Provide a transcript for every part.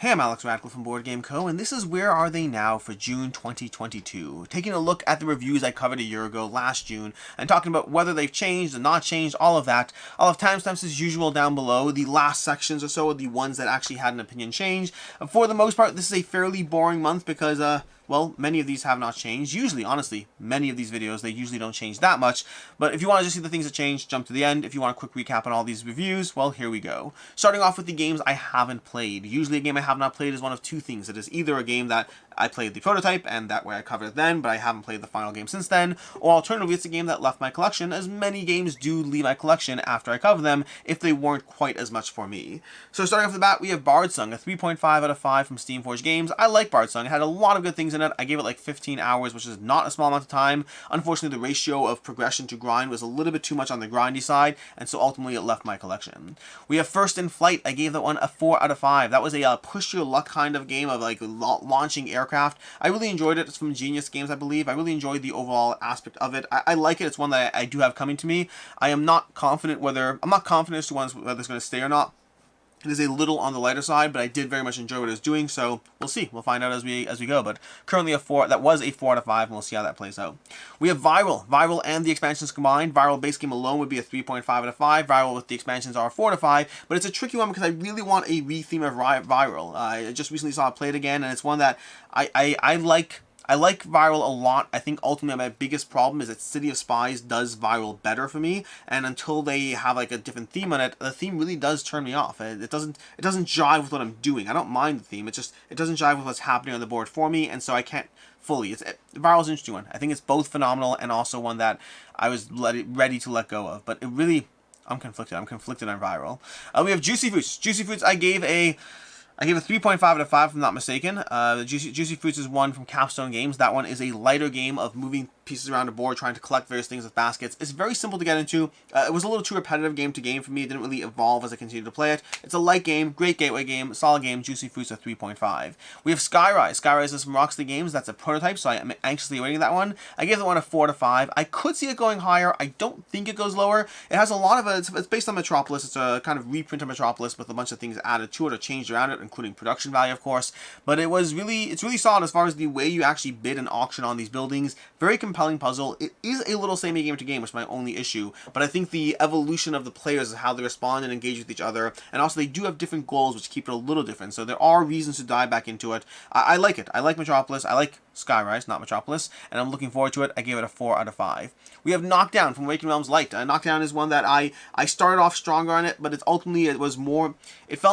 Hey, I'm Alex Radical from Board Game Co., and this is Where Are They Now for June 2022. Taking a look at the reviews I covered a year ago, last June, and talking about whether they've changed or not changed, all of that. I'll have timestamps as usual down below. The last sections or so are the ones that actually had an opinion change. For the most part, this is a fairly boring month because, well, many of these have not changed. Usually, honestly, many of these videos, they usually don't change that much. But if you want to just see the things that changed, jump to the end. If you want a quick recap on all these reviews, well, here we go. Starting off with the games I haven't played. Usually a game I have not played is one of two things. It is either a game that I played the prototype, and that way I covered it then, but I haven't played the final game since then, or alternatively, it's a game that left my collection, as many games do leave my collection after I cover them, if they weren't quite as much for me. So starting off the bat, we have Bardsung, a 3.5 out of 5 from Steamforged Games. I like Bardsung. It had a lot of good things in it. I gave it like 15 hours, which is not a small amount of time. Unfortunately, the ratio of progression to grind was a little bit too much on the grindy side, and so ultimately it left my collection. We have First in Flight. I gave that one a 4 out of 5. That was a push your luck kind of game of like launching aircraft. I really enjoyed it. It's from Genius Games, I believe. I really enjoyed the overall aspect of it. I like it. It's one that I do have coming to me. I'm not confident as to whether it's going to stay or not. It is a little on the lighter side, but I did very much enjoy what it was doing, so we'll see. We'll find out as we go, but currently that was a 4 out of 5, and we'll see how that plays out. We have Viral. Viral and the expansions combined. Viral base game alone would be a 3.5 out of 5. Viral with the expansions are 4 out of 5, but it's a tricky one because I really want a re-theme of Viral. I just recently saw it played again, and it's one that I like. I like Viral a lot. I think ultimately my biggest problem is that City of Spies does Viral better for me, and until they have like a different theme on it, the theme really does turn me off. It doesn't jive with what I'm doing. I don't mind the theme. It doesn't jive with what's happening on the board for me, and so I can't fully. Viral's an interesting one. I think it's both phenomenal and also one that I was ready to let go of, but it really, I'm conflicted. I'm conflicted on Viral. We have Juicy Fruits. Juicy Fruits I gave a 3.5 out of 5 if I'm not mistaken. The Juicy Fruits is one from Capstone Games. That one is a lighter game of moving pieces around a board, trying to collect various things with baskets. It's very simple to get into. It was a little too repetitive game to game for me. It didn't really evolve as I continued to play it. It's a light game, great gateway game, solid game. Juicy Fruits a 3.5. We have Skyrise. Skyrise is from Rocksteady Games. That's a prototype, so I am anxiously awaiting that one. I gave that one a 4 out of 5. I could see it going higher. I don't think it goes lower. It has a lot of it's based on Metropolis. It's a kind of reprint of Metropolis with a bunch of things added to it or changed around it, including production value, of course. But it's really solid as far as the way you actually bid and auction on these buildings. Very compelling puzzle. It is a little samey game to game, which is my only issue. But I think the evolution of the players is how they respond and engage with each other. And also they do have different goals, which keep it a little different. So there are reasons to dive back into it. I like it. I like Metropolis. I like Skyrise, not Metropolis, and I'm looking forward to it. I gave it a 4 out of 5. We have Knockdown from Waking Realms Light. Knockdown is one that I started off stronger on it, but it fell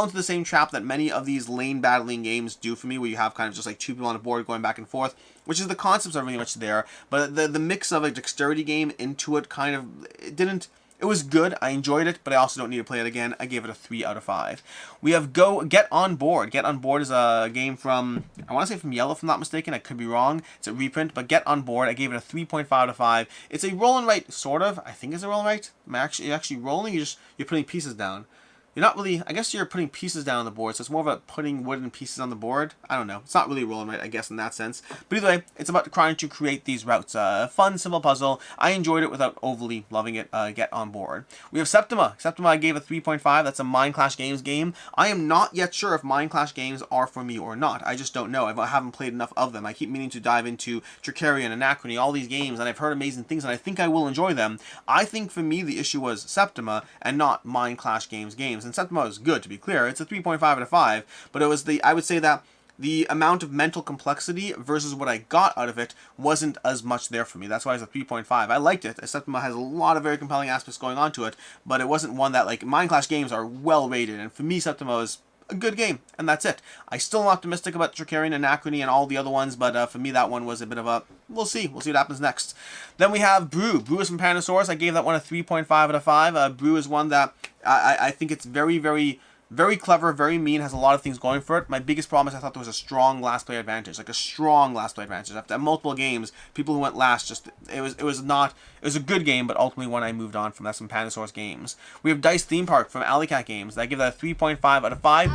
into the same trap that many of these lane battling games do for me, where you have kind of just like two people on a board going back and forth, which is the concepts are really much there, but the mix of a dexterity game into it kind of, it was good. I enjoyed it, but I also don't need to play it again. I gave it a 3 out of 5. We have Get On Board. Get On Board is a game from, I want to say from Yellow, if I'm not mistaken. I could be wrong. It's a reprint, but Get On Board, I gave it a 3.5 out of 5. It's a roll and write, sort of. I think it's a roll and write. You're actually rolling, you're putting pieces down. You're not really, I guess you're putting pieces down on the board, so it's more of a putting wooden pieces on the board. I don't know. It's not really rolling right, I guess, in that sense. But either way, it's about trying to create these routes. Fun, simple puzzle. I enjoyed it without overly loving it. Get On Board. We have Septima. Septima I gave a 3.5. That's a Mind Clash Games game. I am not yet sure if Mind Clash games are for me or not. I just don't know. I haven't played enough of them. I keep meaning to dive into Tricarion, Anachrony, all these games, and I've heard amazing things, and I think I will enjoy them. I think for me, the issue was Septima and not Mind Clash games. And Septima is good, to be clear. It's a 3.5 out of 5, but it was I would say that the amount of mental complexity versus what I got out of it wasn't as much there for me. That's why it's a 3.5. I liked it. Septima has a lot of very compelling aspects going on to it, but it wasn't one that, like, Mind Clash games are well rated, and for me, Septima was a good game, and that's it. I'm still optimistic about Tricarion, Anachrony, and all the other ones, but for me, that one was a bit of a, we'll see what happens next. Then we have Brew. Brew is from Panasaurus. I gave that one a 3.5 out of 5. Brew is one that I think it's very, very, very clever, very mean, has a lot of things going for it. My biggest problem is I thought there was a strong last play advantage, like a strong last play advantage. After multiple games, people who went last, it was a good game, but ultimately one I moved on from. That's from Panasaurus Games. We have Dice Theme Park from Alley Cat Games. I give that a 3.5 out of 5.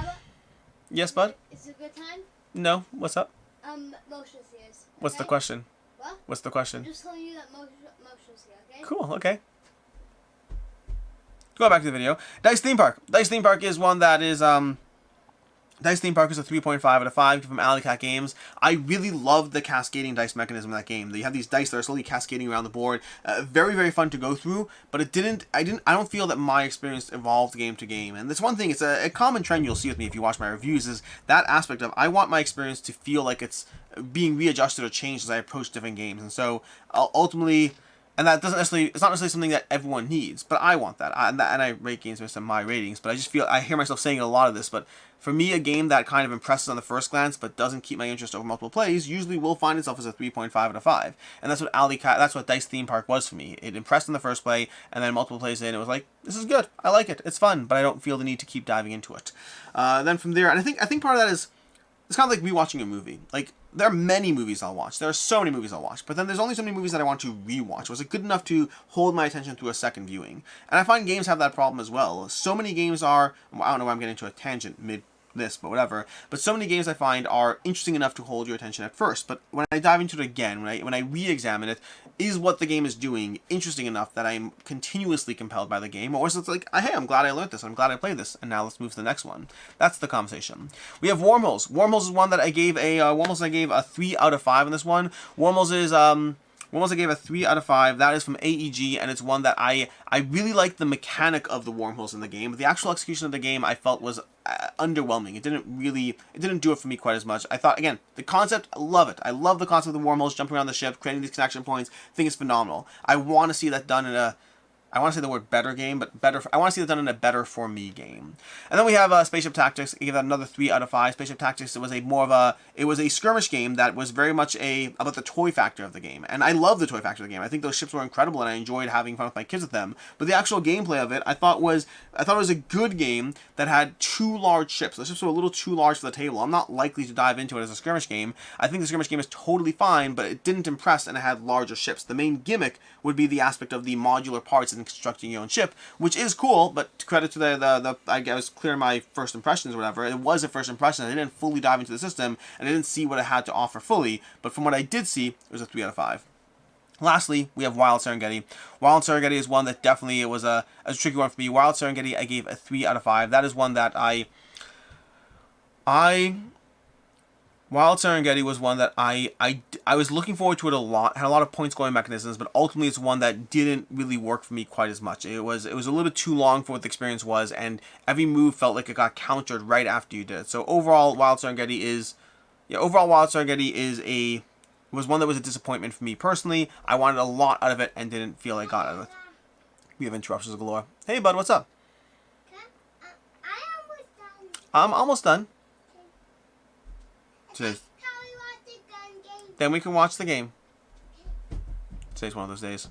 Yes, bud? Is it a good time? No. What's up? Motion's here. Okay? What's the question? What? What's the question? I'm just telling you that Motion's here, okay? Cool, okay. Go back to the video. Dice Theme Park. Dice Theme Park is one that is Dice Theme Park is a 3.5 out of 5 from Alley Cat Games. I really love the cascading dice mechanism in that game. You have these dice that are slowly cascading around the board. Very, very fun to go through, but I don't feel that my experience evolved game to game. And that's one thing, it's a common trend you'll see with me if you watch my reviews, is that aspect of I want my experience to feel like it's being readjusted or changed as I approach different games. And so, ultimately, and that doesn't necessarily, it's not necessarily something that everyone needs, but I want that. And I rate games based on my ratings, but I just feel, I hear myself saying a lot of this, but for me, a game that kind of impresses on the first glance, but doesn't keep my interest over multiple plays, usually will find itself as a 3.5 out of 5. And that's what Dice Theme Park was for me. It impressed on the first play, and then multiple plays in, it was like, this is good, I like it, it's fun, but I don't feel the need to keep diving into it. Then from there, and I think part of that is, it's kind of like rewatching a movie. Like, there are many movies I'll watch. There are so many movies I'll watch. But then there's only so many movies that I want to rewatch. Was it good enough to hold my attention through a second viewing? And I find games have that problem as well. So many games are, I don't know why I'm getting into a tangent mid this, but whatever. But so many games I find are interesting enough to hold your attention at first. But when I dive into it again, when I re-examine it, is what the game is doing interesting enough that I'm continuously compelled by the game? Or is it like, hey, I'm glad I learned this, I'm glad I played this, and now let's move to the next one. That's the conversation. We have Wormholes. Wormholes is one that I gave a 3 out of 5 in this one. Wormholes I gave a 3 out of 5. That is from AEG, and it's one that I really like the mechanic of the wormholes in the game, but the actual execution of the game I felt was underwhelming. It didn't do it for me quite as much. I thought, again, the concept, I love it. I love the concept of the wormholes, jumping around the ship, creating these connection points. I think it's phenomenal. I want to see that done in I want to say the word better game, but I want to see that done in a better for me game. And then we have Spaceship Tactics. I give that another 3 out of 5. Spaceship Tactics, it was a skirmish game that was very much about the toy factor of the game. And I love the toy factor of the game. I think those ships were incredible and I enjoyed having fun with my kids with them. But the actual gameplay of it, I thought it was a good game that had too large ships. The ships were a little too large for the table. I'm not likely to dive into it as a skirmish game. I think the skirmish game is totally fine, but it didn't impress and it had larger ships. The main gimmick would be the aspect of the modular parts and constructing your own ship, which is cool, but credit to I was clear in my first impressions or whatever, it was a first impression. I didn't fully dive into the system, and I didn't see what it had to offer fully, but from what I did see, it was a 3 out of 5. Lastly, we have Wild Serengeti. Wild Serengeti is one that definitely was a tricky one for me. Wild Serengeti, I gave a 3 out of 5. That is one that Wild Serengeti was one that I was looking forward to it a lot. Had a lot of point scoring mechanisms, but ultimately it's one that didn't really work for me quite as much. It was a little too long for what the experience was, and every move felt like it got countered right after you did it. So overall, Wild Serengeti was one that was a disappointment for me personally. I wanted a lot out of it and didn't feel I got out of it. We have interruptions galore. Hey bud, what's up? I'm almost done. Then we can watch the game. Today's one of those days.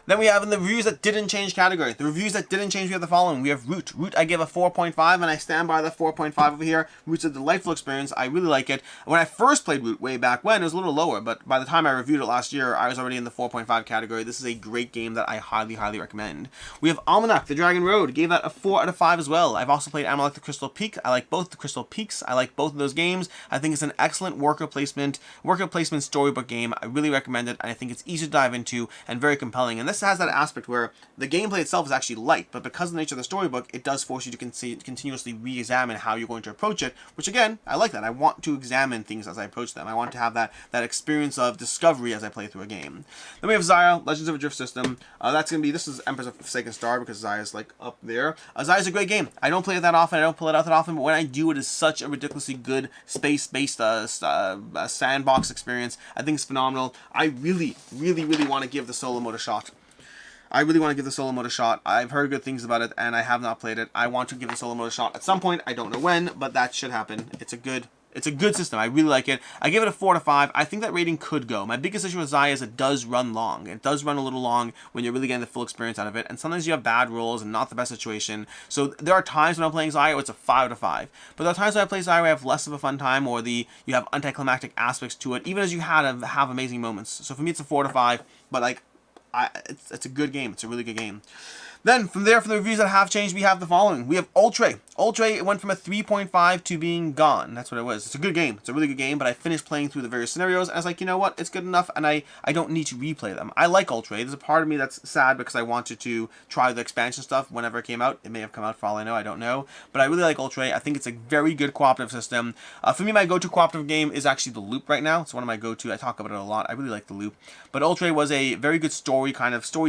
Then we have in the reviews that didn't change category. The reviews that didn't change, we have the following. We have Root. Root I give a 4.5, and I stand by the 4.5 over here. Root's a delightful experience. I really like it. When I first played Root way back when, it was a little lower, but by the time I reviewed it last year, I was already in the 4.5 category. This is a great game that I highly, highly recommend. We have Almanac, The Dragon Road. Gave that a 4 out of 5 as well. I've also played Almanac, The Crystal Peak. I like both the Crystal Peaks. I like both of those games. I think it's an excellent worker placement storybook game. I really recommend it, and I think it's easy to dive into and very compelling. And this has that aspect where the gameplay itself is actually light, but because of the nature of the storybook, it does force you to continuously re-examine how you're going to approach it, which again, I like that. I want to examine things as I approach them. I want to have that experience of discovery as I play through a game. Then we have Xayah, Legends of a Drift System. This is Empress of Forsaken Star, because Xayah's like up there. Xayah's a great game. I don't play it that often, I don't pull it out that often, but when I do, it is such a ridiculously good space-based sandbox experience. I think it's phenomenal. I really, really, really want to give the solo mode a shot. I've heard good things about it, and I have not played it. I want to give the solo mode a shot at some point. I don't know when, but that should happen. It's a good system. I really like it. I give it a 4 out of 5. I think that rating could go. My biggest issue with Xayah is it does run long. It does run a little long when you're really getting the full experience out of it, and sometimes you have bad rolls and not the best situation. So there are times when I'm playing Xayah where it's a 5 out of 5. But there are times when I play Xayah where I have less of a fun time, or you have anticlimactic aspects to it, even as you have amazing moments. So for me, it's a 4 out of 5. But like, it's a good game. It's a really good game. Then, from there, for the reviews that have changed, we have the following. We have Oltree. Oltree, it went from a 3.5 to being gone. That's what it was. It's a good game. It's a really good game, but I finished playing through the various scenarios, and I was like, you know what? It's good enough, and I don't need to replay them. I like Oltree. There's a part of me that's sad because I wanted to try the expansion stuff whenever it came out. It may have come out for all I know. I don't know. But I really like Oltree. I think it's a very good cooperative system. For me, my go-to cooperative game is actually the Loop right now. It's one of my go-to. I talk about it a lot. I really like the Loop. But Oltree was a very good story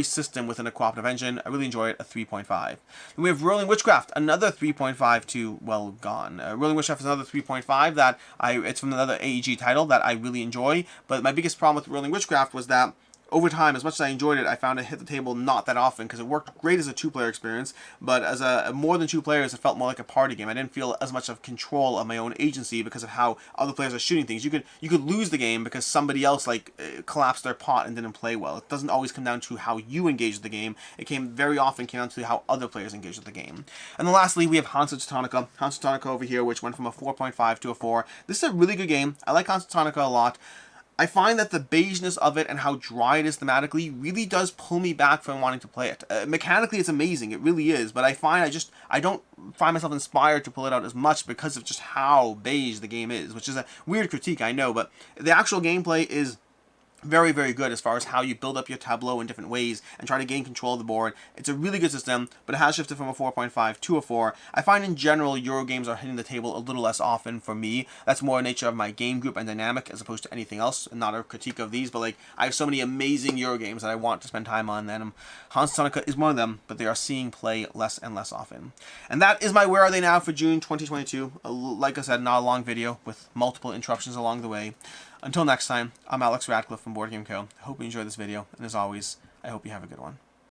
system within a cooperative engine. I really enjoy it, a 3.5. Then we have Whirling Witchcraft, another 3.5 to, well, gone. Whirling Witchcraft is another 3.5 that it's from another AEG title that I really enjoy. But my biggest problem with Whirling Witchcraft was that over time, as much as I enjoyed it, I found it hit the table not that often because it worked great as a two-player experience, but as a more than two players, it felt more like a party game. I didn't feel as much of control of my own agency because of how other players are shooting things. You could lose the game because somebody else collapsed their pot and didn't play well. It doesn't always come down to how you engage with the game. It very often came down to how other players engage with the game. And then lastly, we have Hansa Teutonica. Hansa Teutonica over here, which went from a 4.5 to a 4. This is a really good game. I like Hansa Teutonica a lot. I find that the beigeness of it and how dry it is thematically really does pull me back from wanting to play it. Mechanically, it's amazing. It really is. But I find I don't find myself inspired to pull it out as much because of just how beige the game is, which is a weird critique, I know. But the actual gameplay is very, very good as far as how you build up your tableau in different ways and try to gain control of the board. It's a really good system, but it has shifted from a 4.5 to a 4. I find in general Euro games are hitting the table a little less often for me. That's more a nature of my game group and dynamic as opposed to anything else, and not a critique of these, but I have so many amazing Euro games that I want to spend time on, and Hansa Teutonica is one of them, but they are seeing play less and less often. And that is my Where Are They Now for June 2022. Like I said, not a long video with multiple interruptions along the way. Until next time, I'm Alex Radcliffe from Board Game Co. I hope you enjoyed this video, and as always, I hope you have a good one.